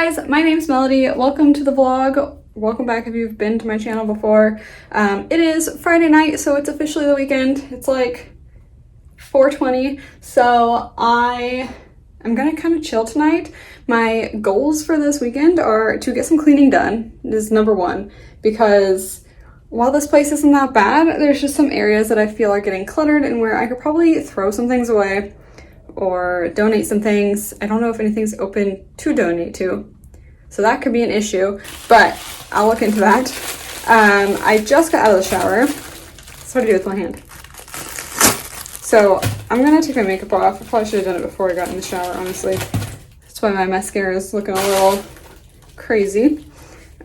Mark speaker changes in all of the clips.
Speaker 1: guys, my name's Melody. Welcome to the vlog. Welcome back if you've been to my channel before. It is Friday night, so it's officially the weekend. It's like 4:20, so I am gonna kind of chill tonight. My goals for this weekend are to get some cleaning done, is number one, because while this place isn't that bad, there's just some areas that I feel are getting cluttered and where I could probably throw some things away or donate some things. I don't know if anything's open to donate to, so that could be an issue, but I'll look into that. I just got out of the shower. That's what I do with my hand. So I'm gonna take my makeup off. I probably should have done it before I got in the shower, honestly. That's why my mascara is looking a little crazy.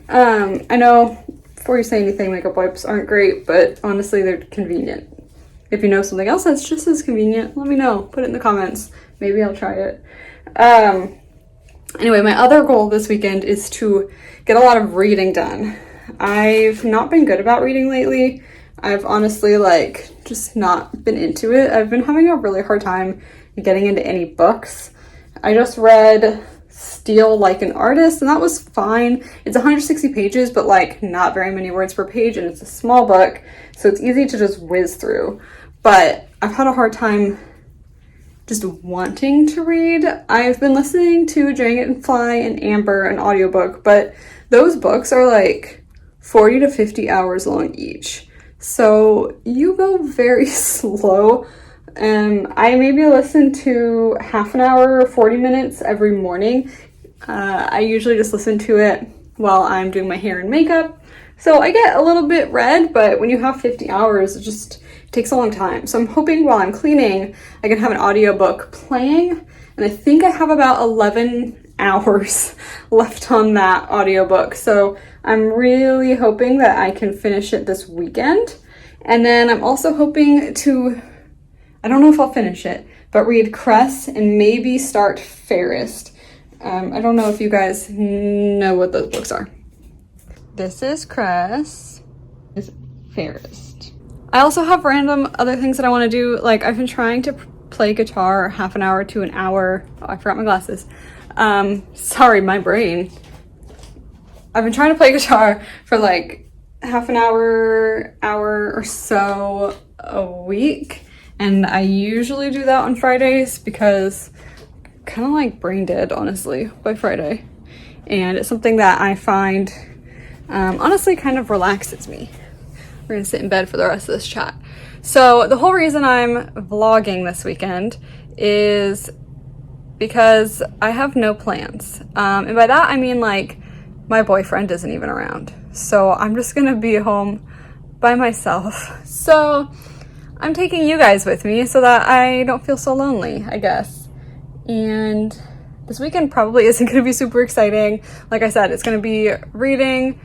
Speaker 1: I know before you say anything, makeup wipes aren't great, but honestly, they're convenient. If you know something else that's just as convenient, let me know. Put it in the comments. Maybe I'll try it. Anyway, my other goal this weekend is to get a lot of reading done. I've not been good about reading lately. I've honestly just not been into it. I've been having a really hard time getting into any books. I just read Steal Like an Artist, and that was fine. It's 160 pages, but not very many words per page, and it's a small book, so it's easy to just whiz through. But I've had a hard time just wanting to read. I've been listening to Dragonfly and Amber, an audiobook, but those books are 40 to 50 hours long each. So you go very slow. I maybe listen to half an hour or 40 minutes every morning. I usually just listen to it while I'm doing my hair and makeup. So I get a little bit read, but when you have 50 hours, it just takes a long time. So I'm hoping while I'm cleaning, I can have an audiobook playing. And I think I have about 11 hours left on that audiobook. So I'm really hoping that I can finish it this weekend. And then I'm also hoping to, I don't know if I'll finish it, but read Cress and maybe start Fairest. I don't know if you guys know what those books are. This is Cress. This is Fairest. I also have random other things that I want to do. I've been trying to play guitar half an hour to an hour. Oh, I forgot my glasses. Sorry, my brain. I've been trying to play guitar for half an hour or so a week. And I usually do that on Fridays because I'm kind of brain dead, honestly, by Friday. And it's something that I find honestly kind of relaxes me. We're gonna sit in bed for the rest of this chat. So the whole reason I'm vlogging this weekend is because I have no plans. And by that, I mean my boyfriend isn't even around. So I'm just gonna be home by myself. So I'm taking you guys with me so that I don't feel so lonely, I guess. And this weekend probably isn't gonna be super exciting. Like I said, it's gonna be reading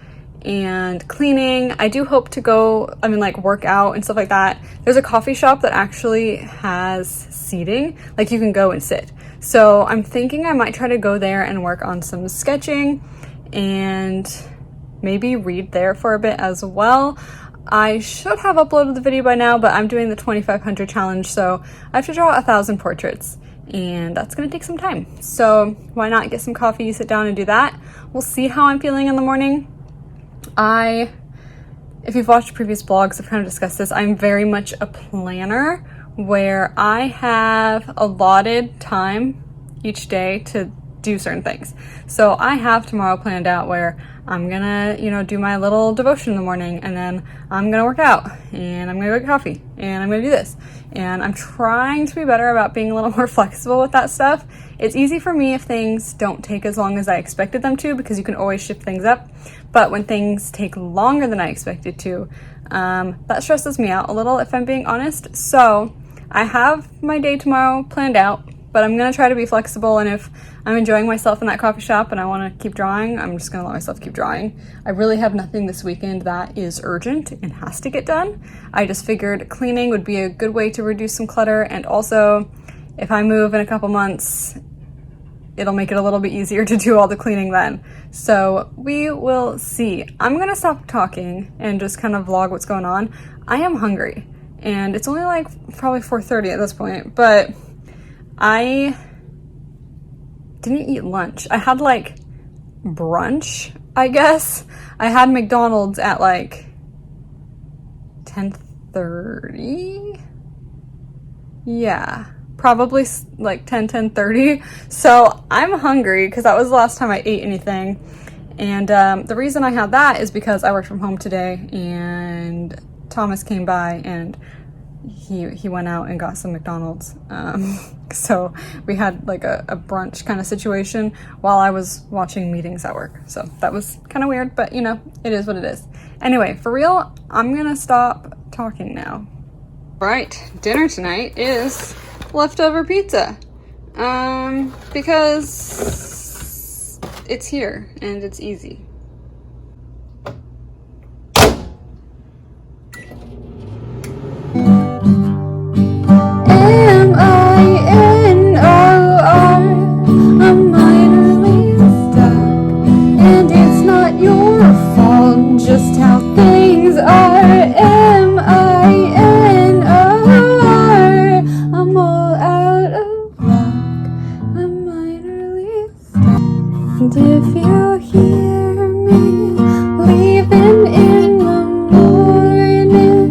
Speaker 1: and cleaning. I do hope to go, work out and stuff like that. There's a coffee shop that actually has seating, you can go and sit. So I'm thinking I might try to go there and work on some sketching and maybe read there for a bit as well. I should have uploaded the video by now, but I'm doing the 2500 challenge, so I have to draw 1,000 portraits, and that's gonna take some time. So why not get some coffee, sit down and do that? We'll see how I'm feeling in the morning. If you've watched previous vlogs, I've kind of discussed this. I'm very much a planner where I have allotted time each day to do certain things. So I have tomorrow planned out where I'm gonna, do my little devotion in the morning, and then I'm gonna work out, and I'm gonna go get coffee, and I'm gonna do this. And I'm trying to be better about being a little more flexible with that stuff. It's easy for me if things don't take as long as I expected them to, because you can always shift things up. But when things take longer than I expected to, that stresses me out a little, if I'm being honest. So I have my day tomorrow planned out, but I'm gonna try to be flexible, and if I'm enjoying myself in that coffee shop and I wanna keep drawing, I'm just gonna let myself keep drawing. I really have nothing this weekend that is urgent and has to get done. I just figured cleaning would be a good way to reduce some clutter, and also if I move in a couple months, it'll make it a little bit easier to do all the cleaning then. So we will see. I'm gonna stop talking and just kind of vlog what's going on. I am hungry, and it's only probably 4:30 at this point, but I didn't eat lunch. I had brunch, I guess. I had McDonald's at like 10:30. Yeah, probably like 10:30. So I'm hungry because that was the last time I ate anything. And the reason I had that is because I worked from home today and Thomas came by and he went out and got some McDonald's. So we had like a brunch kind of situation while I was watching meetings at work. So that was kind of weird, but you know, it is what it is. Anyway, for real, I'm gonna stop talking now. Right, dinner tonight is leftover pizza. Because it's here and it's easy. M-I-N-O-R, I'm minorly stuck, and it's not your fault just how things are. M-I-N-O-R, I'm all out of luck, I'm minorly stuck. And if you hear me leaving in the morning,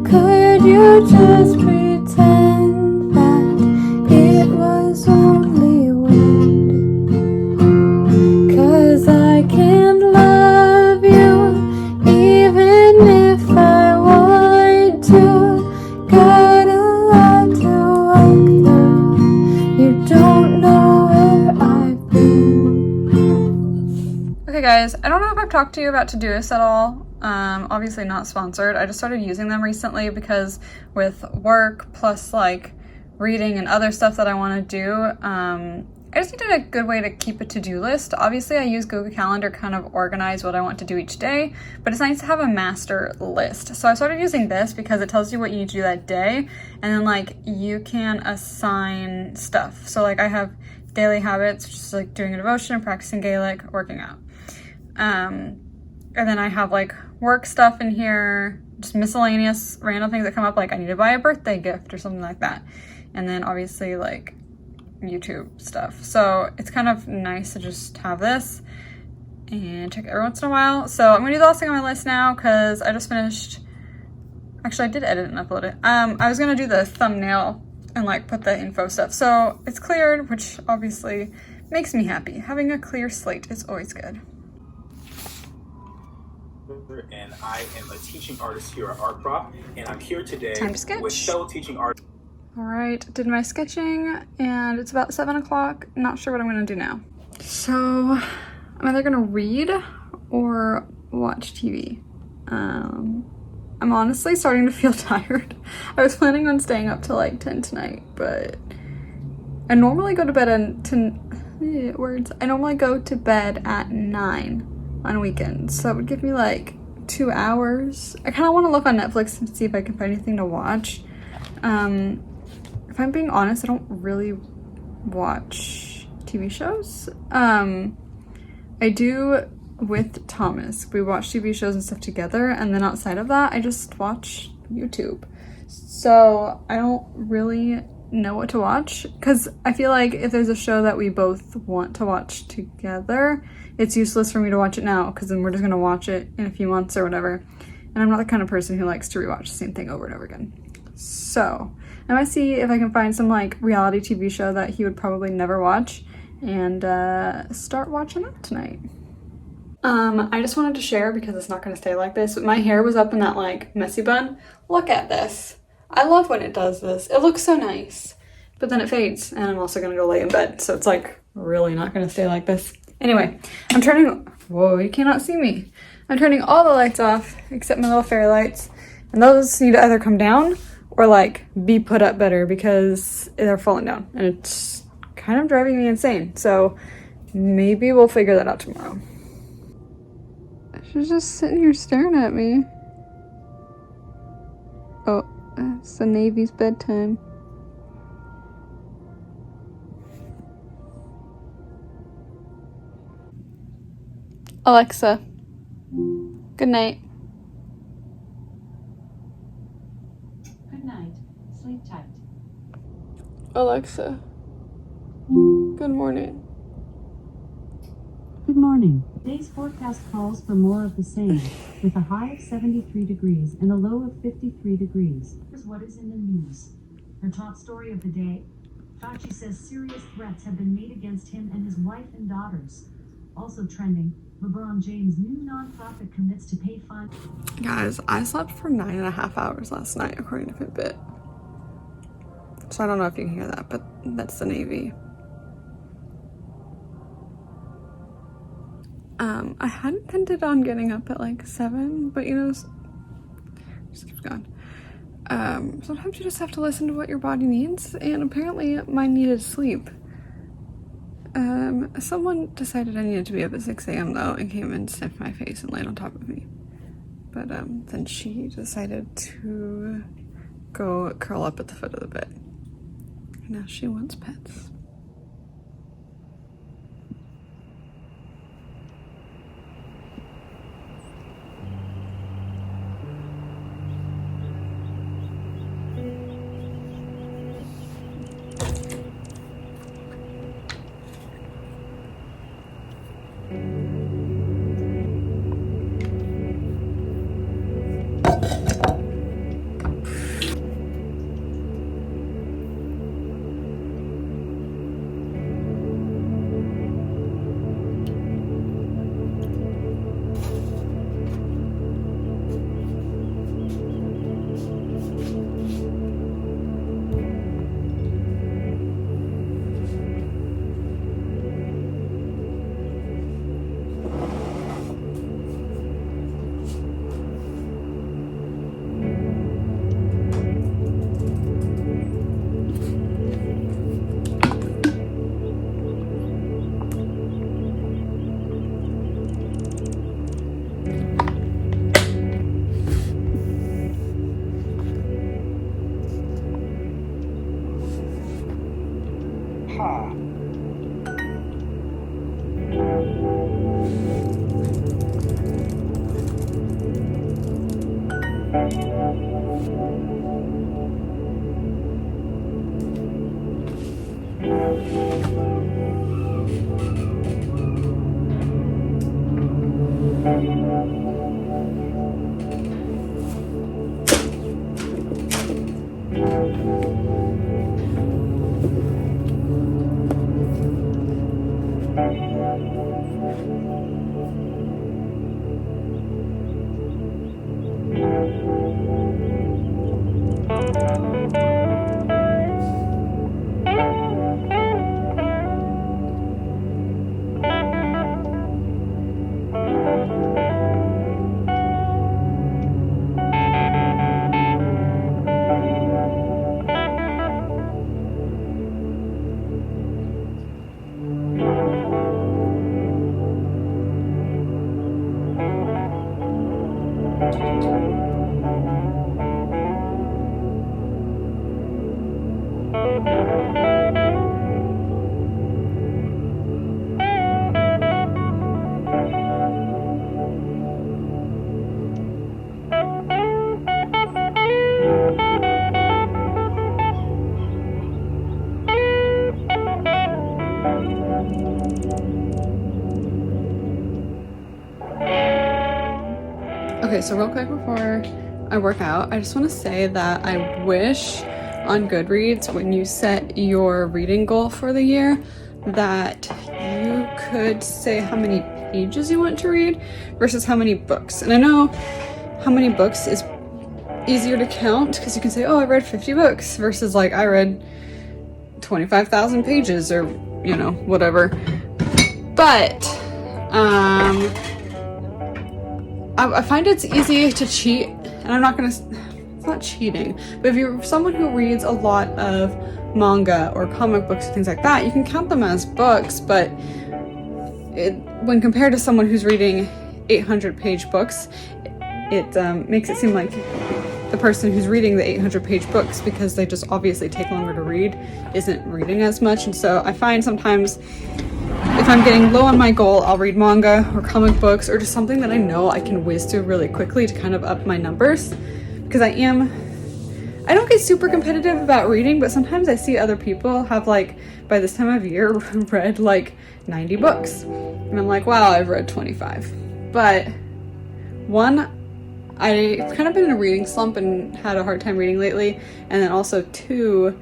Speaker 1: could you just pretend that it was only wind? 'Cause I can't love you even if I want to. Got a lot to work through. You don't know where I've been. Okay guys, I don't know if I've talked to you about Todoist at all. Obviously not sponsored. I just started using them recently because with work plus like reading and other stuff that I want to do, I just needed a good way to keep a to-do list. Obviously I use Google Calendar to kind of organize what I want to do each day, but it's nice to have a master list. So I started using this because it tells you what you need to do that day, and then like you can assign stuff. So like I have daily habits, which is like doing a devotion, practicing Gaelic, working out. And then I have like work stuff in here, just miscellaneous random things that come up, like I need to buy a birthday gift or something like that. And then obviously like YouTube stuff. So it's kind of nice to just have this and check it every once in a while. So I'm gonna do the last thing on my list now because I just finished, actually I did edit and upload it. I was gonna do the thumbnail and like put the info stuff. So it's cleared, which obviously makes me happy. Having a clear slate is always good.
Speaker 2: And I am a teaching artist here at Art Prop, and I'm here today with fellow teaching artists.
Speaker 1: All right, did my sketching, and it's about 7 o'clock. Not sure what I'm gonna do now. So I'm either gonna read or watch TV. I'm honestly starting to feel tired. I was planning on staying up till like 10 tonight, but I normally go to bed I normally go to bed at 9 on weekends, so it would give me like 2 hours. I kind of want to look on Netflix and see if I can find anything to watch. If I'm being honest, I don't really watch TV shows. I do with Thomas. We watch TV shows and stuff together, and then outside of that, I just watch YouTube. So I don't really know what to watch because I feel like if there's a show that we both want to watch together, it's useless for me to watch it now because then we're just gonna watch it in a few months or whatever. And I'm not the kind of person who likes to rewatch the same thing over and over again. So I might see if I can find some like reality TV show that he would probably never watch and start watching that tonight. I just wanted to share because it's not gonna stay like this, but my hair was up in that like messy bun. Look at this. I love when it does this. It looks so nice, but then it fades and I'm also gonna go lay in bed. So it's like really not gonna stay like this. Anyway, I'm turning, whoa, you cannot see me. I'm turning all the lights off except my little fairy lights. And those need to either come down or like be put up better because they're falling down and it's kind of driving me insane. So maybe we'll figure that out tomorrow. She's just sitting here staring at me. Oh, it's the Navy's bedtime. Alexa, good night.
Speaker 3: Good night. Sleep tight.
Speaker 1: Alexa, good morning.
Speaker 3: Good morning. Today's forecast calls for more of the same, with a high of 73 degrees and a low of 53 degrees. Here's what is in the news. Her top story of the day: Fauci says serious threats have been made against him and his wife and daughters. Also trending, LeBron James' new nonprofit commits to pay fines.
Speaker 1: Guys, I slept for 9.5 hours last night, according to Fitbit. So I don't know if you can hear that, but that's the Navy. I hadn't intended on getting up at like 7, but you know, just keeps going. Sometimes you just have to listen to what your body needs, and apparently mine needed sleep. Someone decided I needed to be up at 6 a.m. though, and came and sniffed my face and laid on top of me. But then she decided to go curl up at the foot of the bed. Now she wants pets. Okay, so real quick before I work out, I just want to say that I wish on Goodreads, when you set your reading goal for the year, that you could say how many pages you want to read versus how many books. And I know how many books is easier to count because you can say, oh, I read 50 books versus like I read 25,000 pages or, you know, whatever. But I find it's easy to cheat, and I'm not gonna, it's not cheating, but if you're someone who reads a lot of manga or comic books and things like that, you can count them as books, but when compared to someone who's reading 800-page books, it makes it seem like the person who's reading the 800-page books, because they just obviously take longer to read, isn't reading as much. And so I find sometimes if I'm getting low on my goal, I'll read manga or comic books or just something that I know I can whiz through really quickly to kind of up my numbers, because I I don't get super competitive about reading, but sometimes I see other people have like, by this time of year, read like 90 books. And I'm like, wow, I've read 25. But one, I've kind of been in a reading slump and had a hard time reading lately. And then also two,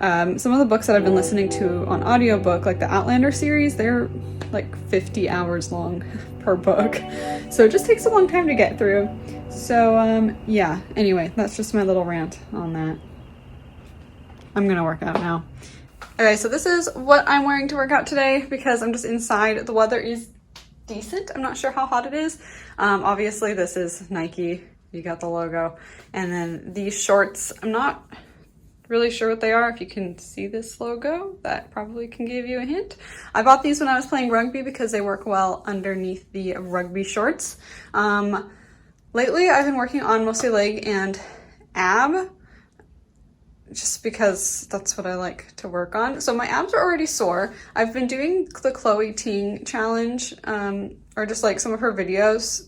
Speaker 1: some of the books that I've been listening to on audiobook, like the Outlander series, they're like 50 hours long per book. So it just takes a long time to get through. So yeah, anyway, that's just my little rant on that. I'm gonna work out now. Okay, so this is what I'm wearing to work out today because I'm just inside. The weather is decent. I'm not sure how hot it is. Obviously this is Nike. You got the logo. And then these shorts, I'm not really sure what they are. If you can see this logo, that probably can give you a hint. I bought these when I was playing rugby because they work well underneath the rugby shorts. Lately I've been working on mostly leg and ab, just because that's what I like to work on. So my abs are already sore. I've been doing the Chloe Ting challenge, or just like some of her videos,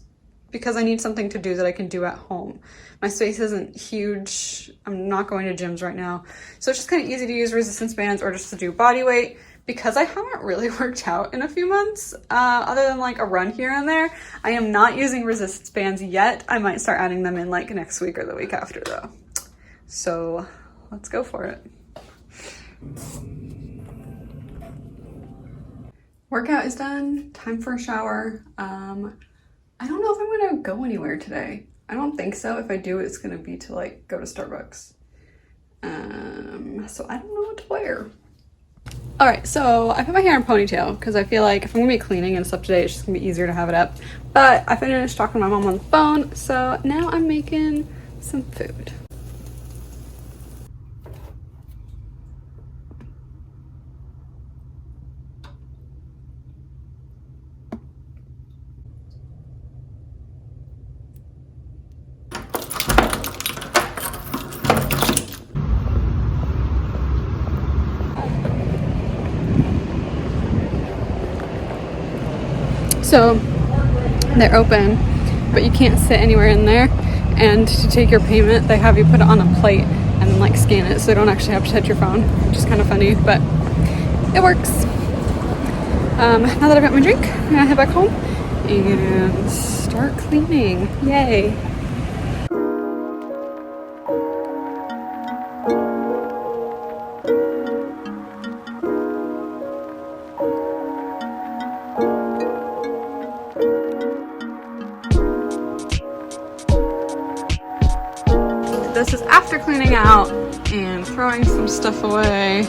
Speaker 1: because I need something to do that I can do at home. My space isn't huge. I'm not going to gyms right now. So it's just kind of easy to use resistance bands or just to do body weight. Because I haven't really worked out in a few months, other than like a run here and there, I am not using resistance bands yet. I might start adding them in like next week or the week after though. So let's go for it. Workout is done, time for a shower. I don't know if I'm gonna go anywhere today. I don't think so. If I do, it's gonna be to like go to Starbucks. So I don't know what to wear. All right, so I put my hair in a ponytail because I feel like if I'm gonna be cleaning and stuff today, it's just gonna be easier to have it up. But I finished talking to my mom on the phone, so now I'm making some food. So they're open, but you can't sit anywhere in there. And to take your payment, they have you put it on a plate and then like scan it, so you don't actually have to touch your phone, which is kind of funny, but it works. Now that I've got my drink, I'm gonna head back home and start cleaning. Yay. This is after cleaning out and throwing some stuff away.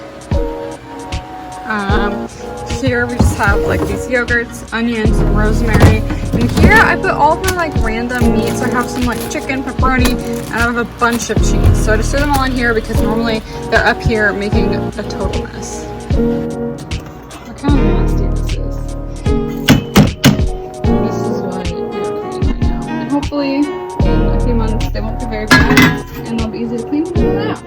Speaker 1: Here we just have like these yogurts, onions, rosemary. And here I put all the like random meats. I have some like chicken, pepperoni, and I have a bunch of cheese. So I just threw them all in here because normally they're up here making a total mess. Look how nasty this is. This is what they're cleaning right now. And hopefully in a few months they won't be very bad and they'll be easy to clean and pull it out.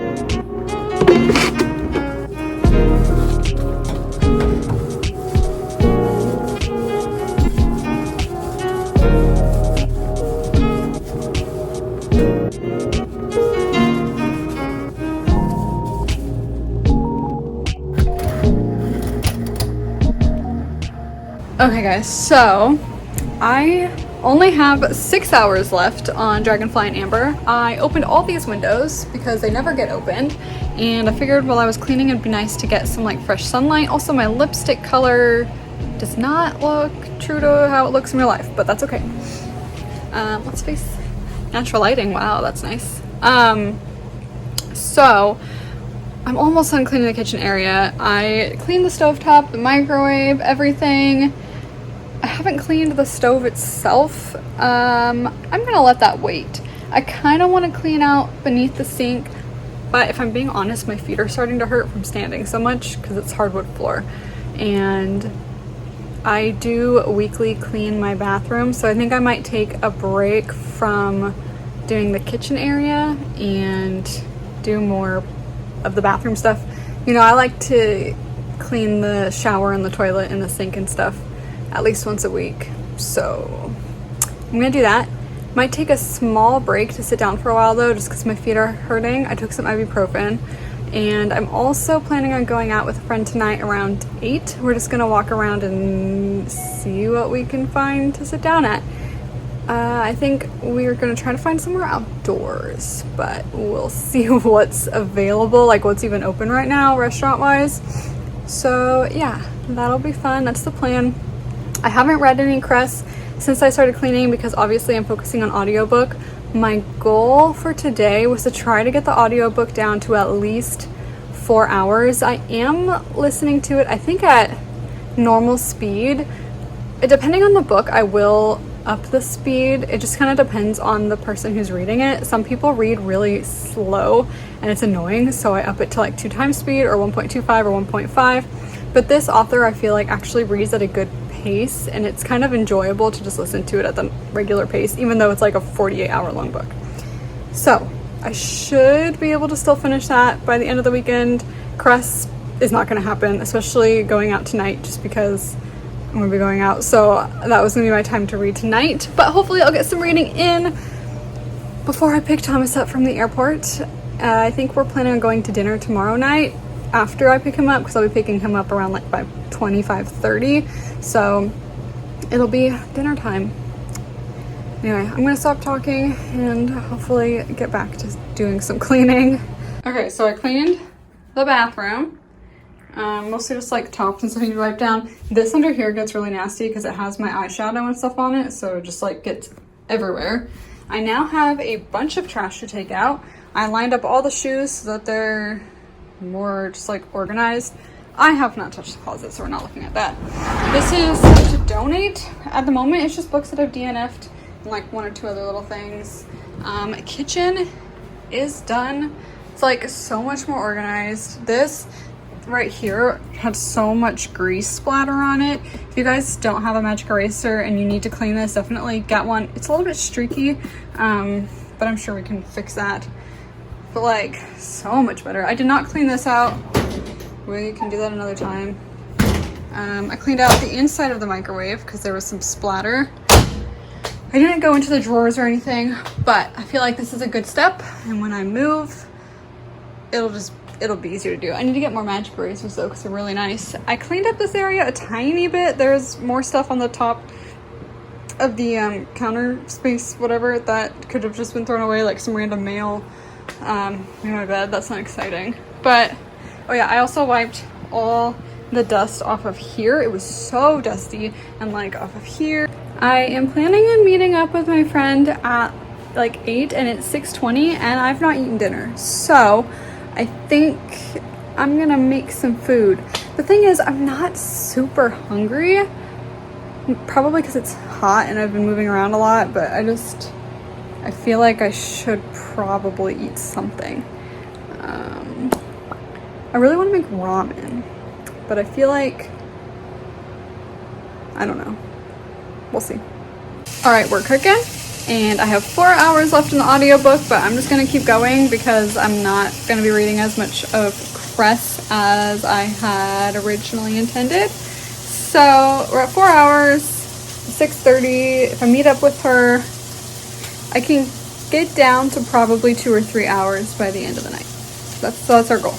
Speaker 1: Okay guys, so I only have 6 hours left on Dragonfly and Amber. I opened all these windows because they never get opened, and I figured while I was cleaning it'd be nice to get some like fresh sunlight. Also my lipstick color does not look true to how it looks in real life, but that's okay. Let's face natural lighting. Wow, that's nice. So I'm almost done cleaning the kitchen area. I cleaned the stovetop, the microwave, everything. I haven't cleaned the stove itself. I'm gonna let that wait. I kind of want to clean out beneath the sink, but if I'm being honest, my feet are starting to hurt from standing so much because it's hardwood floor. And I do weekly clean my bathroom, so I think I might take a break from doing the kitchen area and do more of the bathroom stuff. You know, I like to clean the shower and the toilet and the sink and stuff at least once a week. So I'm gonna do that. Might take a small break to sit down for a while though, just because my feet are hurting. I took some ibuprofen. And I'm also planning on going out with a friend tonight around 8. We're just gonna walk around and see what we can find to sit down at. I think we're gonna try to find somewhere outdoors, but we'll see what's available, like what's even open right now, restaurant-wise. So yeah, that'll be fun. That's the plan. I haven't read any Cress since I started cleaning because obviously I'm focusing on audiobook. My goal for today was to try to get the audiobook down to at least 4 hours. I am listening to it, I think at normal speed. Depending on the book, I will up the speed. It just kind of depends on the person who's reading it. Some people read really slow and it's annoying, so I up it to like 2 times speed or 1.25 or 1.5. But this author I feel like actually reads at a good pace, and it's kind of enjoyable to just listen to it at the regular pace, even though it's like a 48-hour long book. So I should be able to still finish that by the end of the weekend. Cress is not going to happen, especially going out tonight, just because I'm going to be going out. So that was going to be my time to read tonight, but hopefully I'll get some reading in before I pick Thomas up from the airport. I think we're planning on going to dinner tomorrow night after I pick him up, because I'll be picking him up around like 5:20, 5:30. So it'll be dinner time. Anyway, I'm gonna stop talking and hopefully get back to doing some cleaning. Okay, so I cleaned the bathroom. Mostly just like tops and stuff you need to wipe down. This under here gets really nasty because it has my eyeshadow and stuff on it, so it just like gets everywhere. I now have a bunch of trash to take out. I lined up all the shoes so that they're more just like organized. I have not touched the closet, so we're not looking at that. This is to donate. At the moment, it's just books that I've DNF'd and like 1 or 2 other little things. Kitchen is done. It's like so much more organized. This right here had so much grease splatter on it. If you guys don't have a magic eraser and you need to clean this, definitely get one. It's a little bit streaky, but I'm sure we can fix that. But like so much better. I did not clean this out. We can do that another time. I cleaned out the inside of the microwave because there was some splatter. I didn't go into the drawers or anything, but I feel like this is a good step, and when I move, it'll be easier to do. I need to get more magic erasers though, because they're really nice. I cleaned up this area a tiny bit. There's more stuff on the top of the counter space, whatever, that could have just been thrown away, like some random mail in my bed. That's not exciting. But oh yeah, I also wiped all the dust off of here. It was so dusty, and like off of here. I am planning on meeting up with my friend at like 8, and it's 6:20, and I've not eaten dinner. So I think I'm gonna make some food. The thing is, I'm not super hungry, probably because it's hot and I've been moving around a lot, but I feel like I should probably eat something. I really want to make ramen, but I feel like, I don't know. We'll see. All right, we're cooking, and I have 4 hours left in the audiobook, but I'm just gonna keep going because I'm not gonna be reading as much of Cress as I had originally intended. So we're at 4 hours, 6:30. If I meet up with her, I can get down to probably 2 or 3 hours by the end of the night. So that's our goal.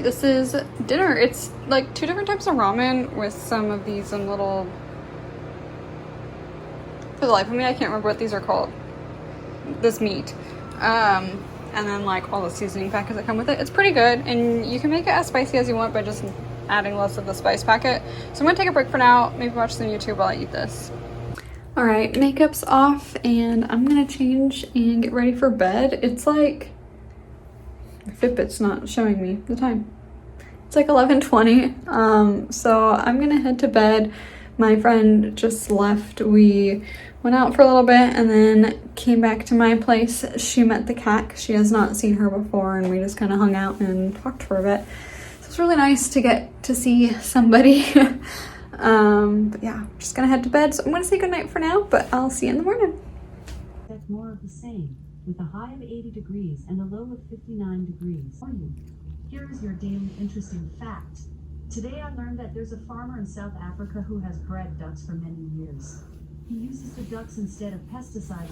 Speaker 1: this is dinner. It's like 2 different types of ramen with some of these little, for the life of me, I can't remember what these are called. This meat. And then like all the seasoning packets that come with it. It's pretty good, and you can make it as spicy as you want by just adding less of the spice packet. So I'm gonna take a break for now, maybe watch some YouTube while I eat this. All right, makeup's off and I'm gonna change and get ready for bed. It's like, my Fitbit's not showing me the time. It's like 11:20, so I'm gonna head to bed. My friend just left. We went out for a little bit and then came back to my place. She met the cat 'cause she has not seen her before, and we just kind of hung out and talked for a bit. So it's really nice to get to see somebody. But yeah, I'm just gonna head to bed. So I'm gonna say goodnight for now, but I'll see you in the morning.
Speaker 3: That's more of the same, with a high of 80 degrees and a low of 59 degrees. Here is your daily interesting fact. Today I learned that there's a farmer in South Africa who has bred ducks for many years. He uses the ducks instead of pesticides.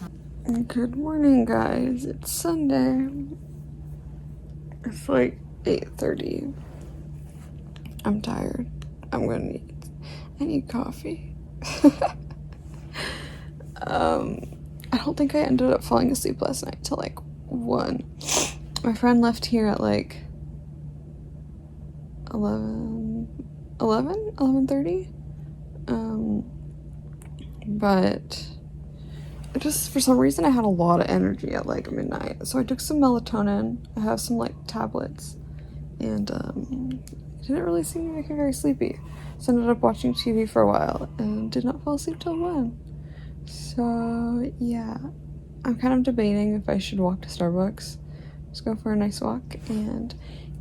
Speaker 1: Good morning, guys. It's Sunday. It's like 8:30. I'm tired. I need coffee. I don't think I ended up falling asleep last night till like 1. My friend left here at like 11:30. But just for some reason I had a lot of energy at like midnight. So I took some melatonin. I have some like tablets, and it didn't really seem to make me very sleepy. So I ended up watching TV for a while and did not fall asleep till 1. So yeah, I'm kind of debating if I should walk to Starbucks, just go for a nice walk and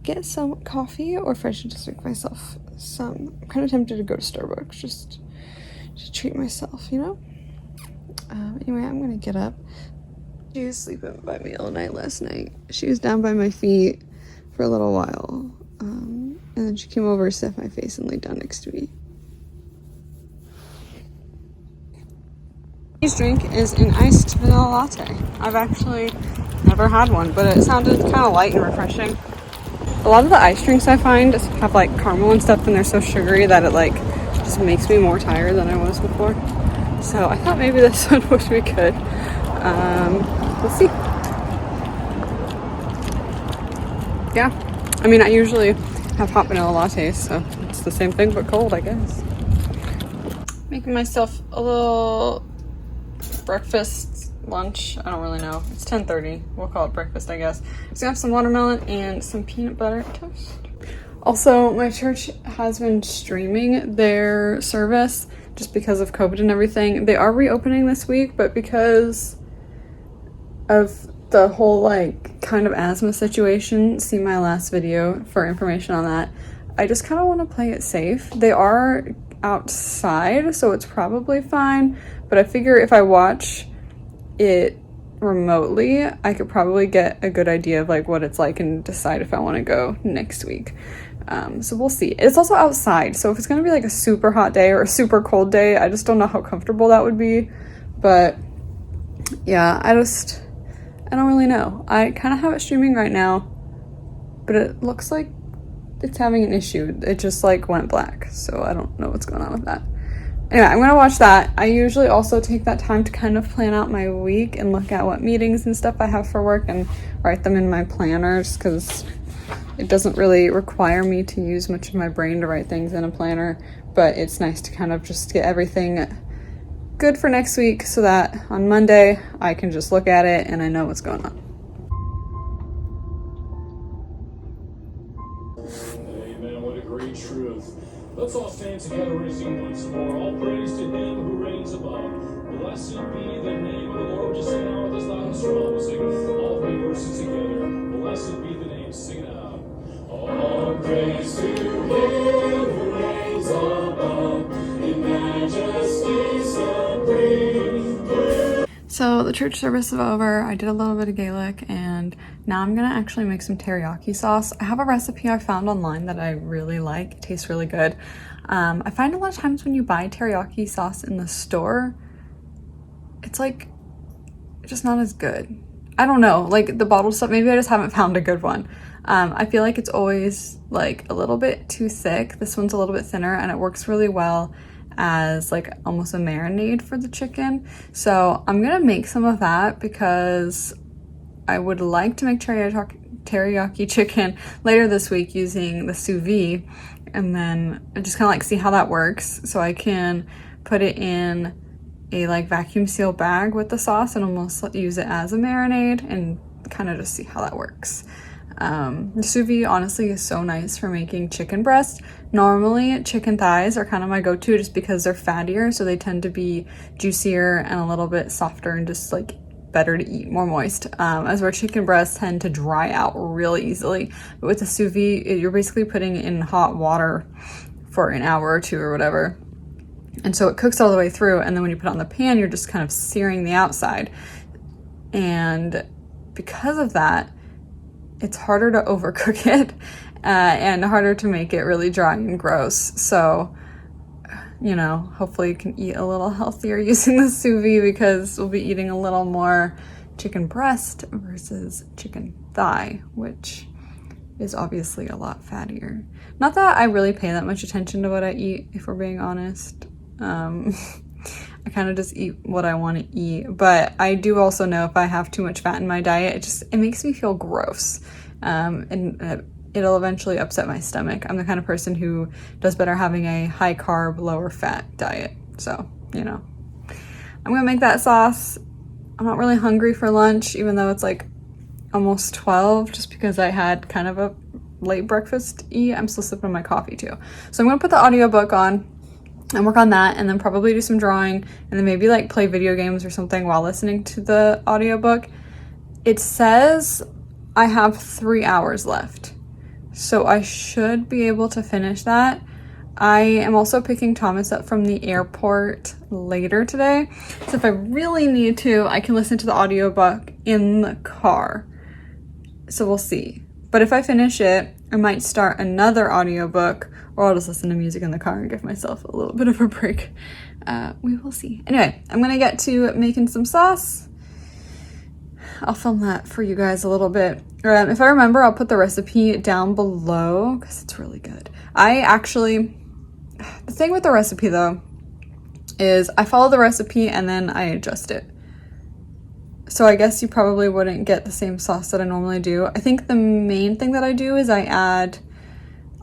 Speaker 1: get some coffee, or if I should just make myself some. I'm kind of tempted to go to Starbucks just to treat myself, you know? Anyway, I'm gonna get up. She was sleeping by me all night last night. She was down by my feet for a little while, and then she came over, sat my face, and laid down next to me. Today's drink is an iced vanilla latte. I've actually never had one, but it sounded kind of light and refreshing. A lot of the ice drinks I find have like caramel and stuff, and they're so sugary that it like just makes me more tired than I was before. So I thought maybe this one would be good. We'll see. Yeah, I mean, I usually have hot vanilla lattes, so it's the same thing but cold, I guess. Making myself a little breakfast, lunch, I don't really know. It's 10:30, we'll call it breakfast, I guess. I'm gonna have some watermelon and some peanut butter toast. Also, my church has been streaming their service just because of COVID and everything. They are reopening this week, but because of the whole like kind of asthma situation, see my last video for information on that. I just kind of want to play it safe. They are outside, so it's probably fine, but I figure if I watch it remotely, I could probably get a good idea of like what it's like and decide if I want to go next week. So we'll see. It's also outside, so if it's gonna be like a super hot day or a super cold day, I just don't know how comfortable that would be. But yeah, I don't really know. I kind of have it streaming right now, but it looks like it's having an issue. It just like went black, so I don't know what's going on with that. Anyway, I'm gonna watch that. I usually also take that time to kind of plan out my week and look at what meetings and stuff I have for work and write them in my planners, because it doesn't really require me to use much of my brain to write things in a planner, but it's nice to kind of just get everything good for next week so that on Monday I can just look at it and I know what's going on.
Speaker 4: Amen. What a great truth. Let's all stand together and sing once more. All praise to him who reigns above. Blessed be the name of the Lord. Just sing out with us loud and strong. We'll sing all 3 verses together. Blessed be the name. Sing it out. All praise to him who reigns above. In majesty supreme.
Speaker 1: So the church service is over. I did a little bit of Gaelic, and now I'm gonna actually make some teriyaki sauce. I have a recipe I found online that I really like. It tastes really good. I find a lot of times when you buy teriyaki sauce in the store, it's like just not as good. I don't know, like the bottled stuff, maybe I just haven't found a good one. I feel like it's always like a little bit too thick. This one's a little bit thinner and it works really well as like almost a marinade for the chicken. So I'm gonna make some of that because I would like to make teriyaki chicken later this week using the sous vide, and then I just kind of like see how that works so I can put it in a like vacuum seal bag with the sauce and almost use it as a marinade and kind of just see how that works. The sous vide honestly is so nice for making chicken breast. Normally chicken thighs are kind of my go-to just because they're fattier, so they tend to be juicier and a little bit softer and just like better to eat, more moist, as where chicken breasts tend to dry out really easily. But with the sous vide, you're basically putting it in hot water for an hour or two or whatever, and so it cooks all the way through, and then when you put it on the pan, you're just kind of searing the outside, and because of that, it's harder to overcook it and harder to make it really dry and gross. So, you know, hopefully you can eat a little healthier using the sous vide because we'll be eating a little more chicken breast versus chicken thigh, which is obviously a lot fattier. Not that I really pay that much attention to what I eat, if we're being honest. I kind of just eat what I want to eat, but I do also know if I have too much fat in my diet, it makes me feel gross, and it'll eventually upset my stomach. I'm the kind of person who does better having a high carb, lower fat diet. So, you know, I'm gonna make that sauce. I'm not really hungry for lunch, even though it's like almost 12, just because I had kind of a late breakfast eat. I'm still sipping on my coffee too. So I'm gonna put the audiobook on and work on that, and then probably do some drawing, and then maybe like play video games or something while listening to the audiobook. It says I have 3 hours left, so I should be able to finish that. I am also picking Thomas up from the airport later today, so if I really need to, I can listen to the audiobook in the car. So we'll see. But if I finish it, I might start another audiobook, or I'll just listen to music in the car and give myself a little bit of a break. We will see. Anyway, I'm gonna get to making some sauce. I'll film that for you guys a little bit. If I remember, I'll put the recipe down below because it's really good. The thing with the recipe though, is I follow the recipe and then I adjust it. So I guess you probably wouldn't get the same sauce that I normally do. I think the main thing that I do is I add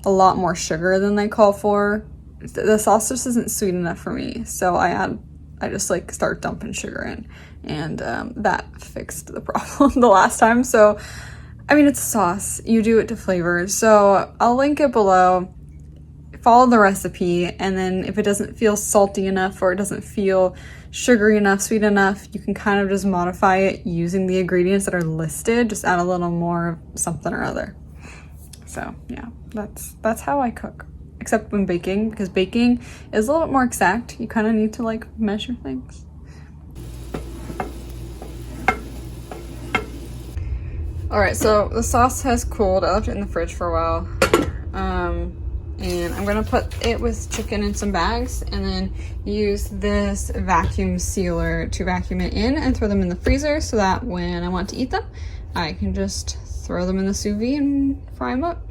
Speaker 1: a lot more sugar than they call for. The sauce just isn't sweet enough for me, so I just like start dumping sugar in, and that fixed the problem the last time. So I mean, it's sauce, you do it to flavor. So I'll link it below. Follow the recipe, and then if it doesn't feel salty enough or it doesn't feel sugary enough, sweet enough, you can kind of just modify it using the ingredients that are listed. Just add a little more of something or other. So yeah, that's how I cook, except when baking, because baking is a little bit more exact. You kind of need to like measure things. All right, so the sauce has cooled. I left it in the fridge for a while. And I'm gonna put it with chicken in some bags and then use this vacuum sealer to vacuum it in and throw them in the freezer so that when I want to eat them, I can just throw them in the sous vide and fry them up.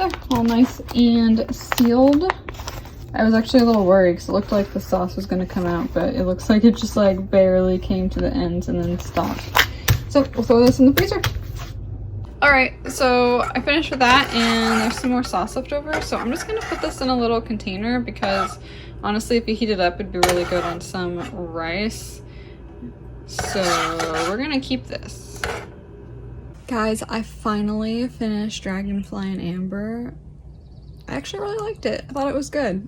Speaker 1: There, all nice and sealed. I was actually a little worried because it looked like the sauce was going to come out, but it looks like it just like barely came to the ends and then stopped. So we'll throw this in the freezer. All right, so I finished with that and there's some more sauce left over. So I'm just gonna put this in a little container because honestly, if you heat it up, it'd be really good on some rice. So we're gonna keep this. Guys, I finally finished Dragonfly and Amber. I actually really liked it. I thought it was good.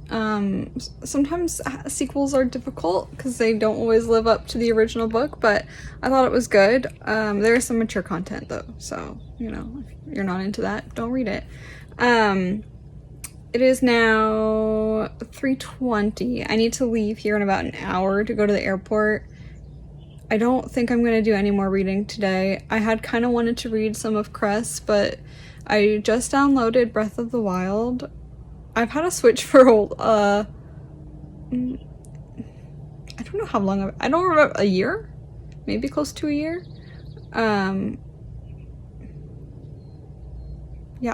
Speaker 1: Sometimes sequels are difficult because they don't always live up to the original book, but I thought it was good. There is some mature content though, so, you know, if you're not into that, don't read it. It is now 3:20. I need to leave here in about an hour to go to the airport. I don't think I'm going to do any more reading today. I had kind of wanted to read some of Cress, but I just downloaded Breath of the Wild. I've had a Switch for I don't know how long I don't remember, a year? Maybe close to a year? Yeah,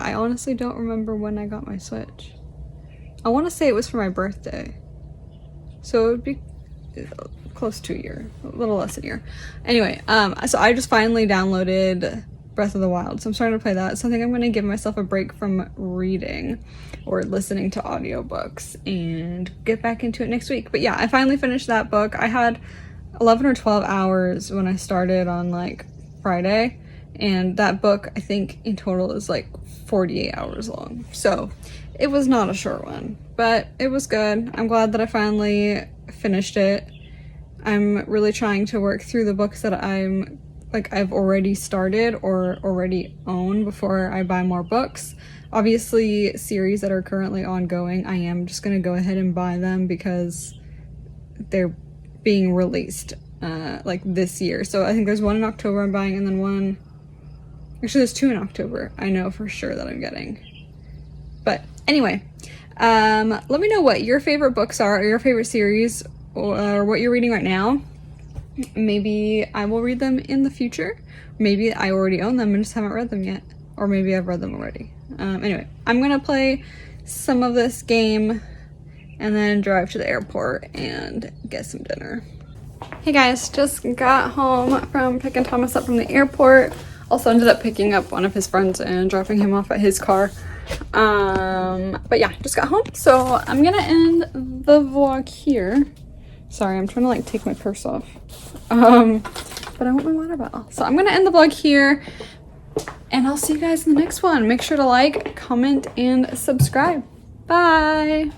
Speaker 1: I honestly don't remember when I got my Switch. I want to say it was for my birthday. So it would be close to a year, a little less than a year. Anyway, so I just finally downloaded Breath of the Wild, so I'm starting to play that. So I think I'm going to give myself a break from reading or listening to audiobooks and get back into it next week. But yeah, I finally finished that book. I had 11 or 12 hours when I started on like Friday, and that book I think in total is like 48 hours long. So it was not a short one, but it was good. I'm glad that I finally finished it. I'm really trying to work through the books that I've already started or already own before I buy more books. Obviously, series that are currently ongoing, I am just going to go ahead and buy them because they're being released like this year. So I think there's one in October I'm buying, and then one, actually there's two in October I know for sure that I'm getting. But anyway, let me know what your favorite books are, or your favorite series, or what you're reading right now. Maybe I will read them in the future. Maybe I already own them and just haven't read them yet. Or maybe I've read them already. Anyway, I'm gonna play some of this game and then drive to the airport and get some dinner. Hey guys, just got home from picking Thomas up from the airport. Also ended up picking up one of his friends and dropping him off at his car. But yeah, just got home. So I'm gonna end the vlog here. Sorry, I'm trying to like take my purse off. But I want my water bottle. So I'm gonna end the vlog here and I'll see you guys in the next one. Make sure to like, comment, and subscribe. Bye.